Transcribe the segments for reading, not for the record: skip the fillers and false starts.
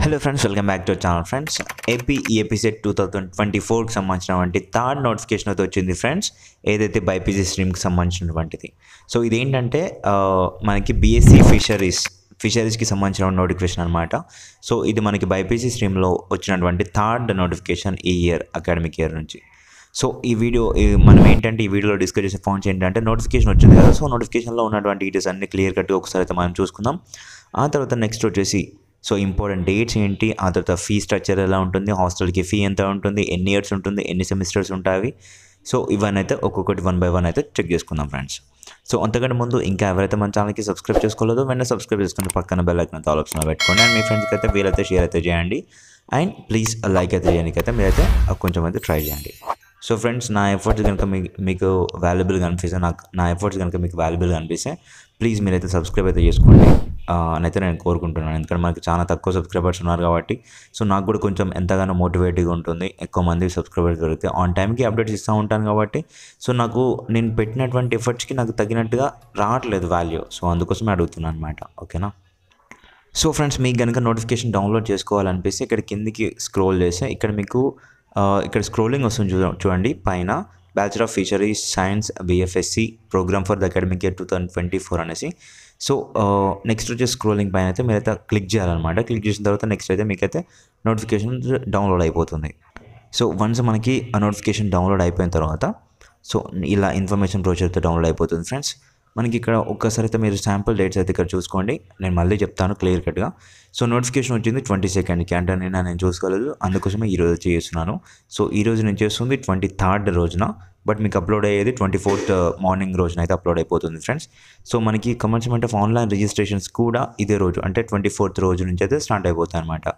Hello friends, welcome back to channel friends. AP EAPCET 2024కి సంబంధించినటువంటి third notification అయితే వచ్చింది ఫ్రెండ్స్, ఏదైతే బైపీసీ స్ట్రీమ్కి సంబంధించినటువంటిది. సో ఇదేంటంటే మనకి బీఎస్సీ ఫిషరీస్కి సంబంధించిన నోటిఫికేషన్ అనమాట. సో ఇది మనకి బైపీసీ స్ట్రీమ్లో వచ్చినటువంటి థర్డ్ నోటిఫికేషన్ ఈ ఇయర్ అకాడమిక్ ఇయర్ నుంచి. సో మనం ఏంటంటే ఈ వీడియోలో డిస్కస్ చేసే పాయింట్స్ ఏంటంటే నోటిఫికేషన్ వచ్చింది కదా, సో నోటిఫికేషన్లో ఉన్నటువంటి డీటెయిల్స్ అన్ని క్లియర్ కట్గా ఒకసారి అయితే మనం చూసుకుందాం. ఆ తర్వాత నెక్స్ట్ వచ్చేసి సో ఇంపార్టెంట్ డేట్స్ ఏంటి, ఆ తర్వాత ఫీ స్ట్రక్చర్ ఎలా ఉంటుంది, హాస్టల్కి ఫీ ఎంత ఉంటుంది, ఎన్ని ఇయర్స్ ఉంటుంది, ఎన్ని సెమిస్టర్స్ ఉంటాయి. సో ఇవన్నీ అయితే ఒక్కొక్కటి 1 by 1 అయితే చెక్ చేసుకుందాం ఫ్రెండ్స్. సో అంతకంటే ముందు ఇంకా ఎవరైతే మన ఛానల్కి సబ్స్క్రైబ్ చేసుకోలేదో వెంటనే సబ్స్క్రైబ్ చేసుకుని పక్కన బెల్ ఐకాన్ ఆల్ ఆప్షన్లో పెట్టుకోండి. అండ్ మీ ఫ్రెండ్స్కి అయితే వీలైతే షేర్ అయితే చేయండి. అండ్ ప్లీజ్ లైక్ అయితే చేయడానికి అయితే మీరైతే కొంచెం అయితే ట్రై చేయండి. సో ఫ్రెండ్స్, నా ఎఫర్ట్స్ కనుక మీకు వాల్యుబుల్గా అనిపిస్తే, నా ఎఫర్ట్స్ కనుక మీకు వాల్యుబుల్గా అనిపిస్తే ప్లీజ్ మీరైతే సబ్స్క్రైబ్ అయితే చేసుకోండి అని అయితే నేను కోరుకుంటున్నాను. ఎందుకంటే మనకి చాలా తక్కువ సబ్స్క్రైబర్స్ ఉన్నారు కాబట్టి సో నాకు కూడా కొంచెం ఎంతగానో మోటివేటివ్గా ఉంటుంది. ఎక్కువ మంది సబ్స్క్రైబర్స్ దొరికితే ఆన్ టైంకి అప్డేట్స్ ఇస్తూ ఉంటాను కాబట్టి సో నేను పెట్టినటువంటి ఎఫర్ట్స్కి నాకు తగినట్టుగా రావట్లేదు వాల్యూ. సో అందుకోసమే అడుగుతున్నాను అనమాట. ఓకేనా? సో ఫ్రెండ్స్, మీకు కనుక నోటిఫికేషన్ డౌన్లోడ్ చేసుకోవాలనిపిస్తే ఇక్కడ కిందికి స్క్రోల్ చేస్తే ఇక్కడ స్క్రోలింగ్ వస్తుంది చూడండి పైన, bachelor of fisheries science BFSC programme for the academic year 2024 అనేసి. సో నెక్స్ట్ వచ్చే స్క్రోలింగ్ పైన అయితే మీరైతే క్లిక్ చేయాలన్నమాట. క్లిక్ చేసిన తర్వాత నెక్స్ట్ అయితే మీకైతే నోటిఫికేషన్ డౌన్లోడ్ అయిపోతుంది. సో వన్స్ మనకి ఆ నోటిఫికేషన్ డౌన్లోడ్ అయిపోయిన తర్వాత సో ఇలా ఇన్ఫర్మేషన్ బ్రోచర్తో డౌన్లోడ్ అయిపోతుంది ఫ్రెండ్స్. మనకి ఇక్కడ ఒక్కసారి అయితే మీరు శాంపుల్ డేట్స్ అయితే ఇక్కడ చూసుకోండి. నేను మళ్ళీ చెప్తాను క్లియర్ కట్గా. సో నోటిఫికేషన్ వచ్చింది 22nd అంటే నేను చూసుకోలేదు, అందుకోసమే ఈరోజు చేస్తున్నాను. సో ఈరోజు నేను చేస్తుంది 23rd రోజున, బట్ మీకు అప్లోడ్ అయ్యేది 24th మార్నింగ్ రోజున అయితే అప్లోడ్ అయిపోతుంది ఫ్రెండ్స్. సో మనకి కమెన్స్మెంట్ ఆఫ్ ఆన్లైన్ రిజిస్ట్రేషన్స్ కూడా ఇదే రోజు అంటే 24th రోజు నుంచి అయితే స్టార్ట్ అయిపోతాయి అనమాట.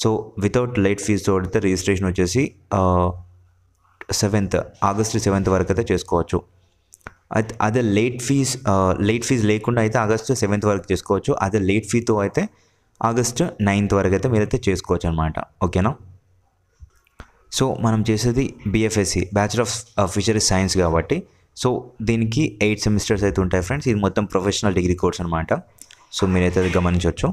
సో వితౌట్ లేట్ ఫీజుతో అయితే రిజిస్ట్రేషన్ వచ్చేసి ఆగస్ట్ 7th వరకు అయితే చేసుకోవచ్చు. అదే లేట్ ఫీజ్ లేకుండా అయితే ఆగస్ట్ 7th వరకు చేసుకోవచ్చు. అదే లేట్ ఫీతో అయితే ఆగస్ట్ 9th వరకు అయితే మీరైతే చేసుకోవచ్చు అనమాట. ఓకేనా? సో మనం చేసేది BFSC bachelor of fisheries science కాబట్టి సో దీనికి 8 సెమిస్టర్స్ అయితే ఉంటాయి ఫ్రెండ్స్. ఇది మొత్తం ప్రొఫెషనల్ డిగ్రీ కోర్స్ అనమాట. సో మీరైతే అది గమనించవచ్చు.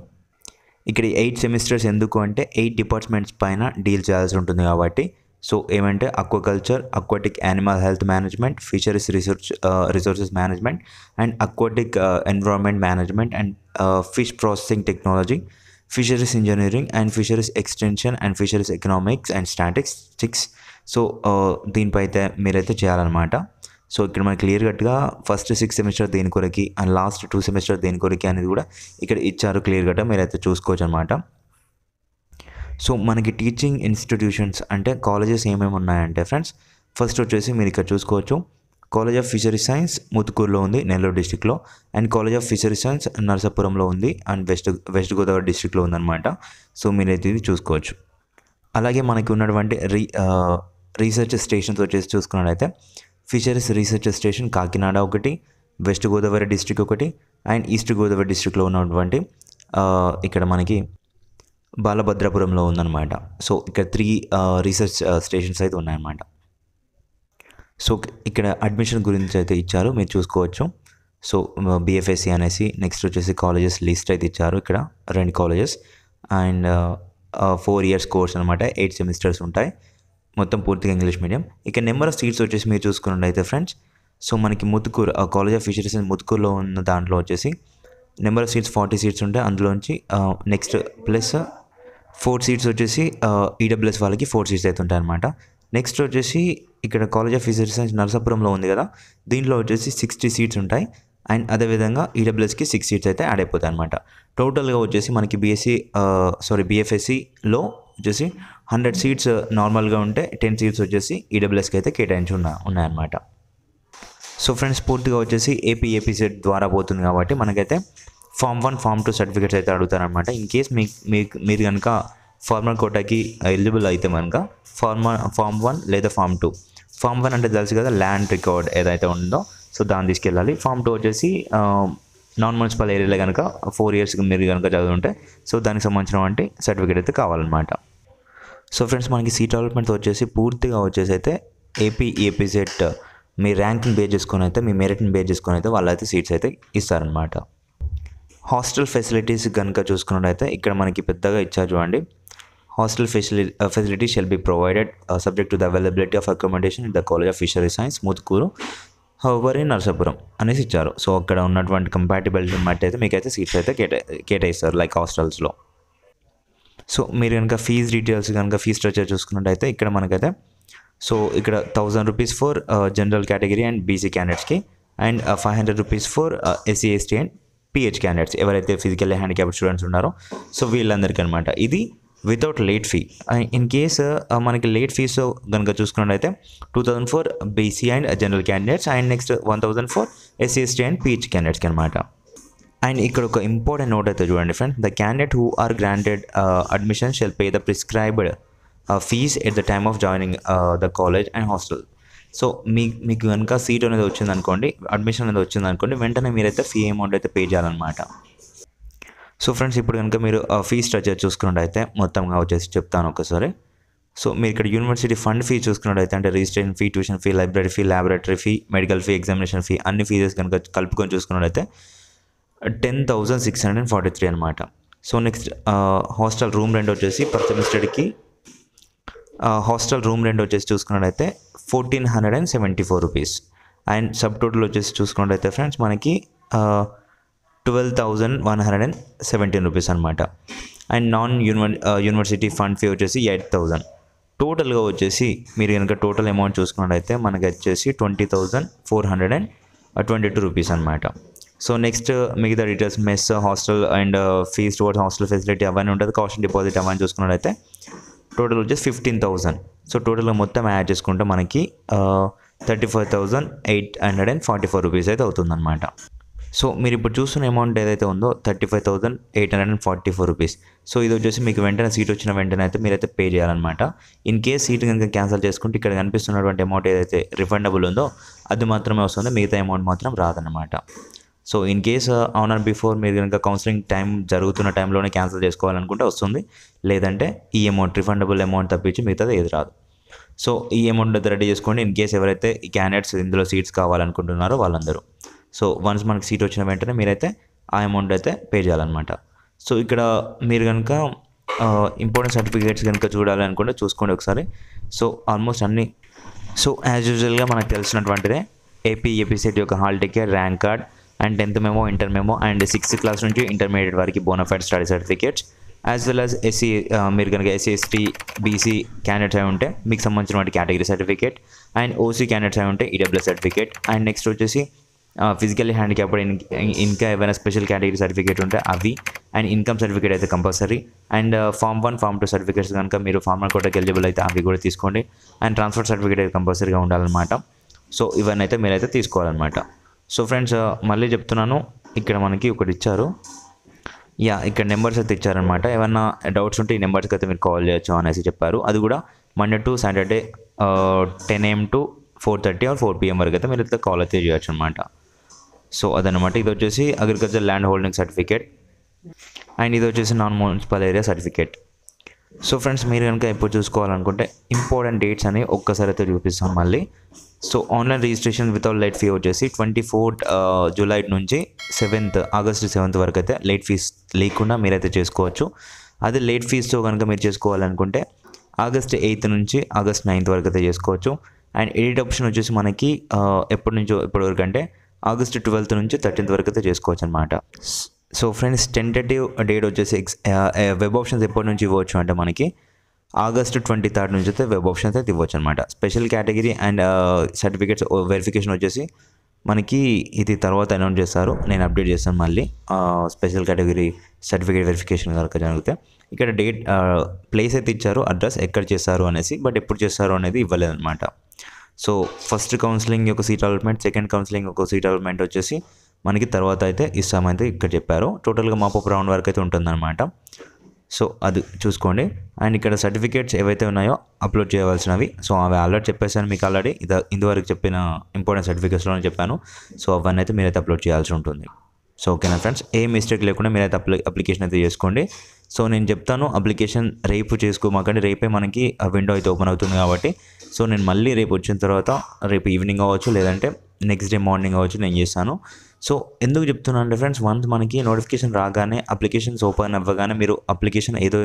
ఇక్కడ 8 సెమిస్టర్స్ ఎందుకు అంటే 8 డిపార్ట్మెంట్స్ పైన డీల్ చేయాల్సి ఉంటుంది కాబట్టి సో ఏమంటే aquaculture, aquatic animal health management, fisheries resources management and aquatic environment management and fish processing technology, fisheries engineering and fisheries extension and fisheries economics and statistics. So దీనిపై అయితే మీరైతే చేయాలన్నమాట. సో ఇక్కడ మనకి క్లియర్ కట్గా ఫస్ట్ 6 సెమిస్టర్ దేని కొరకి and last 2 semester దేని కొరకి అనేది కూడా ఇక్కడ ఇచ్చారు క్లియర్ కట్గా, మీరైతే చూసుకోవచ్చు అనమాట. సో మనకి టీచింగ్ ఇన్స్టిట్యూషన్స్ అంటే కాలేజెస్ ఏమేమి ఉన్నాయంటే ఫ్రెండ్స్, ఫస్ట్ వచ్చేసి మీరు ఇక్కడ చూసుకోవచ్చు కాలేజ్ ఆఫ్ ఫిషరీస్ సైన్స్ ముతుకూరులో ఉంది, నెల్లూరు డిస్టిక్లో. And college of fisheries science నరసాపురంలో ఉంది అండ్ వెస్ట్ గోదావరి డిస్టిక్లో ఉందన్నమాట. సో మీరైతే ఇది చూసుకోవచ్చు. అలాగే మనకి ఉన్నటువంటి రీసెర్చ్ స్టేషన్స్ వచ్చేసి చూసుకున్నట్లయితే ఫిషరీస్ రీసెర్చ్ స్టేషన్ కాకినాడ ఒకటి, వెస్ట్ గోదావరి డిస్టిక్ ఒకటి అండ్ ఈస్ట్ గోదావరి డిస్టిక్లో ఉన్నటువంటి ఇక్కడ మనకి బాలభద్రాపురంలో ఉందన్నమాట. సో ఇక్కడ 3 రీసెర్చ్ స్టేషన్స్ అయితే ఉన్నాయన్నమాట. సో ఇక్కడ అడ్మిషన్ గురించి అయితే ఇచ్చారు, మీరు చూసుకోవచ్చు. సో BFSC అనేసి నెక్స్ట్ వచ్చేసి కాలేజెస్ లిస్ట్ అయితే ఇచ్చారు. ఇక్కడ 2 కాలేజెస్ అండ్ 4 years కోర్స్ అనమాట. 8 సెమిస్టర్స్ ఉంటాయి, మొత్తం పూర్తిగా ఇంగ్లీష్ మీడియం. ఇక నెంబర్ ఆఫ్ సీట్స్ వచ్చేసి మీరు చూసుకున్నట్లయితే ఫ్రెండ్స్, సో మనకి కాలేజ్ ఆఫ్ ఫిషరీస్ ముతుకూరులో ఉన్న దాంట్లో వచ్చేసి నెంబర్ ఆఫ్ సీట్స్ 40 సీట్స్ ఉంటాయి. అందులోంచి నెక్స్ట్ ప్లస్ 4 సీట్స్ వచ్చేసి EWS వాళ్ళకి 4 సీట్స్ అయితే ఉంటాయి అనమాట. నెక్స్ట్ వచ్చేసి ఇక్కడ కాలేజ్ ఆఫ్ ఫిషరీస్ సైన్స్ నరసాపురంలో ఉంది కదా, దీంట్లో వచ్చేసి 60 సీట్స్ ఉంటాయి. అండ్ అదేవిధంగా EWSకి 6 సీట్స్ అయితే యాడ్ అయిపోతాయి అనమాట. టోటల్గా వచ్చేసి మనకి BFSCలో వచ్చేసి 100 సీట్స్ నార్మల్గా ఉంటే 10 సీట్స్ వచ్చేసి EWSకి అయితే కేటాయించి ఉన్నాయన్నమాట. సో ఫ్రెండ్స్, పూర్తిగా వచ్చేసి ఏపీసెట్ ద్వారా పోతుంది కాబట్టి మనకైతే Form 1, Form 2 సర్టిఫికేట్స్ అయితే అడుగుతారనమాట. ఇన్ కేస్ మీరు కనుక ఫార్మర్ కోటాకి ఎలిజిబుల్ అయితే కనుక Form 1 లేదా Form 2. Form 1 అంటే తెలుసు కదా, ల్యాండ్ రికార్డ్ ఏదైతే ఉందో సో దాన్ని తీసుకెళ్ళాలి. Form 2 వచ్చేసి నాన్ మున్సిపల్ ఏరియాలో కనుక 4 years మీరు కనుక చదువుతుంటే సో దానికి సంబంధించినటువంటి సర్టిఫికేట్ అయితే కావాలన్నమాట. సో ఫ్రెండ్స్, మనకి సీట్ డెవలప్మెంట్ వచ్చేసి పూర్తిగా వచ్చేసి అయితే ఏపీసెట్ మీ ర్యాంకింగ్ బేస్ చేసుకొని అయితే, మీ మెరిట్ని బేస్ చేసుకొని అయితే వాళ్ళైతే సీట్స్ అయితే ఇస్తారనమాట. హాస్టల్ ఫెసిలిటీస్ కనుక చూసుకున్నట్టయితే ఇక్కడ మనకి పెద్దగా ఇచ్చారు చూడండి. Hostel facility shall be provided subject to the availability of accommodation in the college of fishery science Muthukur however in Narasapuram అనేసి ఇచ్చారు. సో అక్కడ ఉన్నటువంటి కంపాటిబిలిటీ బట్టి అయితే మీకైతే సీట్స్ అయితే కేటాయిస్తారు లైక్ హాస్టల్స్లో. సో మీరు కనుక ఫీజ్ డీటెయిల్స్ కనుక ఫీజ్ స్ట్రక్చర్ చూసుకున్నట్టయితే ఇక్కడ మనకైతే సో ఇక్కడ 1000 rupees for general category and BC క్యాండిడేట్స్కి and 500 rupees for SC ST and PH candidates ఎవరైతే ఫిజికల్లీ హ్యాండిక్యాప్డ్ స్టూడెంట్స్ ఉన్నారో సో వీళ్ళందరికీ అనమాట. ఇది without late fee. In case మనకి లేట్ ఫీస్ కనుక చూసుకున్నట్టయితే 2000 for BC and general candidates and next 1000 for SC ST and PH క్యాండిడేట్స్కి అనమాట. అండ్ ఇక్కడ ఒక ఇంపార్టెంట్ నోట్ అయితే చూడండి friends, the candidate who are granted admission shall pay the prescribed fees at the time of joining the college and hostel. So మీకు కనుక seat అనేది వచ్చిందనుకోండి, అడ్మిషన్ అనేది వచ్చిందనుకోండి, వెంటనే మీరైతే ఫీ అమౌంట్ అయితే పే చేయాలన్నమాట. సో ఫ్రెండ్స్ ఇప్పుడు కనుక మీరు ఫీ స్ట్రక్చర్ చూసుకున్నట్టయితే మొత్తంగా వచ్చేసి చెప్తాను ఒకసారి. సో మీరు ఇక్కడ యూనివర్సిటీ ఫండ్ ఫీ చూసుకున్నట్టయితే అంటే registration fee, tuition fee, library fee, laboratory fee, medical fee, examination fee అన్ని ఫీజెస్ కనుక కలుపుకొని చూసుకున్నట్టయితే 10,643 అనమాట. So next hostel room rent వచ్చేసి పర్ సెమిస్టర్కి హాస్టల్ రూమ్ రెంట్ వచ్చేసి చూసుకున్నట్టయితే 1474 రూపీస్. అండ్ సబ్ టోటల్ వచ్చేసి చూసుకున్నట్టయితే ఫ్రెండ్స్ మనకి 12,117 రూపీస్ అనమాట. అండ్ యూనివర్సిటీ ఫండ్ ఫీ వచ్చేసి 8,000. టోటల్గా వచ్చేసి మీరు కనుక టోటల్ అమౌంట్ చూసుకున్నట్టయితే మనకి వచ్చేసి 20,422 రూపీస్ అనమాట. సో నెక్స్ట్ మిగతా details mess, hostel and fees towards hostel facility అవన్నీ ఉంటుంది, కాస్ట్ డిపాజిట్ అవన్నీ చూసుకున్నట్టయితే టోటల్ వచ్చేసి 15,000. సో టోటల్గా మొత్తం యాడ్ చేసుకుంటే మనకి 35,844 రూపీస్ అయితే అవుతుందన్నమాట. సో మీరు ఇప్పుడు చూస్తున్న అమౌంట్ ఏదైతే ఉందో 35,844 రూపీస్. సో ఇది వచ్చేసి మీకు వెంటనే సీట్ వచ్చిన వెంటనే అయితే మీరైతే పే చేయాలన్నమాట. ఇన్ కేస్ సీట్ కనుక క్యాన్సిల్ చేసుకుంటే ఇక్కడ కనిపిస్తున్నటువంటి అమౌంట్ ఏదైతే రిఫండబుల్ ఉందో అది మాత్రమే వస్తుంది, మిగతా అమౌంట్ మాత్రం రాదన్నమాట. So in case on or before మీరు కనుక కౌన్సిలింగ్ టైం జరుగుతున్న టైంలోనే క్యాన్సిల్ చేసుకోవాలనుకుంటే వస్తుంది, లేదంటే ఈ అమౌంట్ రిఫండబుల్ అమౌంట్ తప్పించి మిగతాది ఏది రాదు. సో ఈ అమౌంట్ అయితే రెడీ చేసుకోండి ఇన్ కేస్ ఎవరైతే ఈ క్యాండిడేట్స్ ఇందులో సీట్స్ కావాలనుకుంటున్నారో వాళ్ళందరూ. సో వన్స్ మనకి సీట్ వచ్చిన వెంటనే మీరైతే ఆ అమౌంట్ అయితే పే చేయాలన్నమాట. సో ఇక్కడ మీరు కనుక ఇంపార్టెంట్ సర్టిఫికేట్స్ కనుక చూడాలనుకుంటే చూసుకోండి ఒకసారి. సో ఆల్మోస్ట్ అన్నీ సో యాజ్ యూజువల్గా మనకు తెలిసినటువంటిదే ఏపీసెట్ యొక్క hall ticket, rank card and 10th memo, inter memo and 6th class నుంచి ఇంటర్మీడియట్ వరకు bonafide study certificates as well as SC మీరు కనుక ఎస్సీ ఎస్టీ బీసీ క్యాండిడేట్స్ అయి ఉంటే మీకు సంబంధించిన వాటి category certificate and OC candidates అయి ఉంటే ఈడబ్ల్యూఎస్ సర్టిఫికేట్ అండ్ నెక్స్ట్ వచ్చేసి ఫిజికల్లీ హ్యాండిక్యాప్డ్ ఇంకా ఏమైనా స్పెషల్ కేటగిరీ సర్టిఫికేట్ ఉంటే అవి అండ్ ఇన్కమ్ సర్టిఫికేట్ అయితే compulsory and form 1, form 2 certificates కనుక మీరు ఫామ్ 1 కోటాకి ఎలిజిబుల్ అయితే అవి కూడా తీసుకోండి అండ్ ట్రాన్స్ఫర్ సర్టిఫికేట్ అయితే కంపల్సరీగా ఉండాలన్నమాట. సో ఇవన్నీ అయితే మీరైతే తీసుకోవాలన్నమాట. సో ఫ్రెండ్స్ మళ్ళీ చెప్తున్నాను, ఇక్కడ మనకి ఒకటి ఇచ్చారు, ఇక్కడ నెంబర్స్ అయితే ఇచ్చారనమాట. ఏమన్నా డౌట్స్ ఉంటే ఈ నెంబర్స్కి అయితే మీరు కాల్ చేయొచ్చు అనేసి చెప్పారు. అది కూడా Monday to Saturday 10 AM to 4:30 or 4 PM వరకు అయితే మీరు అయితే కాల్ అయితే చేయొచ్చు అనమాట. సో అదనమాట. ఇది వచ్చేసి agriculture land holding certificate and ఇది వచ్చేసి non municipal area certificate. So friends మీరు కనుక ఎప్పుడు చూసుకోవాలనుకుంటే ఇంపార్టెంట్ డేట్స్ అని ఒక్కసారి అయితే చూపిస్తాను మళ్ళీ. So online registration without late fee వచ్చేసి 24th July నుంచి August 7th వరకు అయితే లేట్ ఫీస్ లేకుండా మీరైతే చేసుకోవచ్చు. అదే లేట్ ఫీస్తో కనుక మీరు చేసుకోవాలనుకుంటే August 8th నుంచి August 9th వరకు అయితే చేసుకోవచ్చు. అండ్ ఎడిట్ ఆప్షన్ వచ్చేసి మనకి ఎప్పటి వరకు అంటే August 12th నుంచి 13th వరకు అయితే చేసుకోవచ్చు అనమాట. సో ఫ్రెండ్స్ టెంటేటివ్ డేట్ వచ్చేసి వెబ్ ఆప్షన్స్ ఎప్పటి నుంచి ఇవ్వచ్చు అంటే మనకి August 23rd నుంచి అయితే వెబ్ ఆప్షన్స్ అయితే ఇవ్వచ్చు అనమాట. Special category and certificates verification వచ్చేసి మనకి ఇది తర్వాత అనౌన్స్ చేస్తారు, నేను అప్డేట్ చేస్తాను మళ్ళీ. స్పెషల్ కేటగిరీ సర్టిఫికేట్ వెరిఫికేషన్ కనుక జరిగితే ఇక్కడ డేట్ ప్లేస్ అయితే ఇచ్చారు, అడ్రస్ ఎక్కడ చేస్తారు అనేసి, బట్ ఎప్పుడు చేస్తారు అనేది ఇవ్వలేదన్నమాట. సో ఫస్ట్ కౌన్సిలింగ్ యొక్క సీట్ అలాట్మెంట్, సెకండ్ కౌన్సిలింగ్ ఒక సీట్ అలాట్మెంట్ వచ్చేసి మనకి తర్వాత అయితే ఇస్తామైతే ఇక్కడ చెప్పారు. టోటల్గా మాపప్ రౌండ్ వరకు అయితే ఉంటుందన్నమాట. సో అది చూసుకోండి. అండ్ ఇక్కడ సర్టిఫికేట్స్ ఏవైతే ఉన్నాయో అప్లోడ్ చేయవలసినవి, సో అవి ఆల్రెడీ చెప్పేసాను మీకు. ఆల్రెడీ ఇంతవరకు చెప్పిన ఇంపార్టెంట్ సర్టిఫికేట్స్లోనే చెప్పాను. సో అవన్నీ అయితే మీరైతే అప్లోడ్ చేయాల్సి ఉంటుంది. సో ఓకేనా ఫ్రెండ్స్, ఏ మిస్టేక్ లేకుండా మీరైతే అప్లికేషన్ అయితే చేసుకోండి. సో నేను చెప్తాను అప్లికేషన్ రేపు చేసుకోమాకండి, రేపే మనకి ఆ విండో అయితే ఓపెన్ అవుతుంది కాబట్టి. సో నేను మళ్ళీ రేపు వచ్చిన తర్వాత రేపు ఈవినింగ్ అవ్వచ్చు లేదంటే నెక్స్ట్ డే మార్నింగ్ అవ్వచ్చు నేను చేస్తాను. సో ఎందుకు చెప్తున్నాను అంటే ఫ్రెండ్స్, వన్స్ మనకి నోటిఫికేషన్ రాగానే అప్లికేషన్స్ ఓపెన్ అవ్వగానే మీరు అప్లికేషన్ ఏదో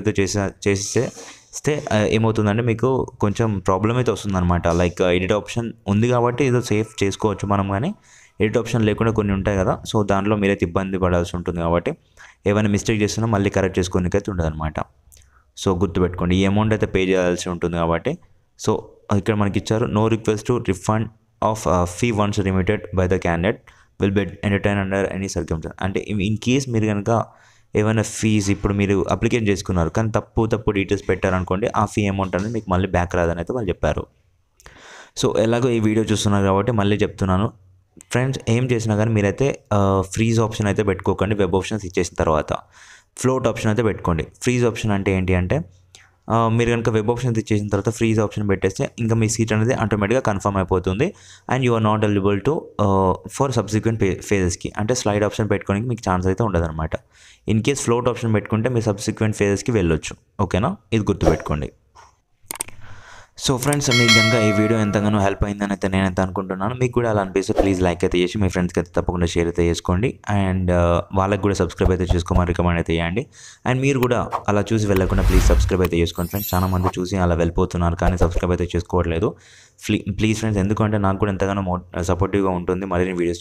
చేస్తే ఏమవుతుందంటే మీకు కొంచెం ప్రాబ్లం అయితే వస్తుందన్నమాట. లైక్ ఎడిట్ ఆప్షన్ ఉంది కాబట్టి ఏదో సేఫ్ చేసుకోవచ్చు మనం, కానీ ఎడిట్ ఆప్షన్ లేకుండా కొన్ని ఉంటాయి కదా, సో దాంట్లో మీరైతే ఇబ్బంది పడాల్సి ఉంటుంది. కాబట్టి ఏమైనా మిస్టేక్ చేస్తున్నా మళ్ళీ కరెక్ట్ చేసుకోనికి అయితే ఉండదన్నమాట. సో గుర్తుపెట్టుకోండి, ఈ అమౌంట్ అయితే పే చేయాల్సి ఉంటుంది కాబట్టి. సో ఇక్కడ మనకి ఇచ్చారు, no request to refund of fee once remitted by the candidate will be entertain under any circumstance. అంటే ఇన్ కేస్ మీరు కనుక ఏమైనా ఫీజు ఇప్పుడు మీరు అప్లికేషన్ చేసుకున్నారు కానీ తప్పు డీటెయిల్స్ పెట్టారనుకోండి, ఆ ఫీ అమౌంట్ అనేది మీకు మళ్ళీ బ్యాక్ రాదని అయితే వాళ్ళు చెప్పారు. సో ఎలాగో ఈ వీడియో చూస్తున్నారు కాబట్టి మళ్ళీ చెప్తున్నాను ఫ్రెండ్స్, ఏం చేసినా కానీ మీరైతే ఫ్రీజ్ ఆప్షన్ అయితే పెట్టుకోకండి. వెబ్ ఆప్షన్స్ ఇచ్చేసిన తర్వాత ఫ్లోట్ ఆప్షన్ అయితే పెట్టుకోండి. ఫ్రీజ్ ఆప్షన్ అంటే ఏంటి అంటే, మీరు కనుక వెబ్ ఆప్షన్స్ ఇచ్చేసిన తర్వాత ఫ్రీజ్ ఆప్షన్ పెట్టేస్తే ఇంకా మీ సీట్ అనేది ఆటోమేటిక్గా కన్ఫర్మ్ అయిపోతుంది. And you are not eligible to for subsequent ఫేజెస్కి, అంటే స్లైడ్ ఆప్షన్ పెట్టుకోవడానికి మీకు ఛాన్స్ అయితే ఉండదన్నమాట. ఇన్ కేస్ ఫ్లోట్ ఆప్షన్ పెట్టుకుంటే మీరు సబ్సిక్వెంట్ ఫేజెస్కి వెళ్ళొచ్చు. ఓకేనా, ఇది గుర్తుపెట్టుకోండి. సో ఫ్రెండ్స్, మీకు కనుక ఈ వీడియో ఎంతగానో హెల్ప్ అయిందని అయితే నేనైతే అనుకుంటున్నాను. మీకు కూడా అలా అనిపిస్తే ప్లీజ్ లైక్ అయితే చేసి మీ ఫ్రెండ్స్కి అయితే తప్పకుండా షేర్ అయితే చేసుకోండి. అండ్ వాళ్ళకి కూడా సబ్స్క్రైబ్ అయితే చేసుకోమని రికమెండ్ అయితే చేయండి. అండ్ మీరు కూడా అలా చూసి వెళ్ళకుండా ప్లీజ్ సబ్స్క్రైబ్ అయితే చేసుకోండి ఫ్రెండ్స్. చాలా మంది చూసి అలా వెళ్ళిపోతున్నారు కానీ సబ్స్క్రైబ్ అయితే చేసుకోవట్లేదు. ప్లీజ్ ఫ్రెండ్స్, ఎందుకంటే నాకు కూడా ఎంతగానో సపోర్టివ్గా ఉంటుంది మరిన్ని వీడియోస్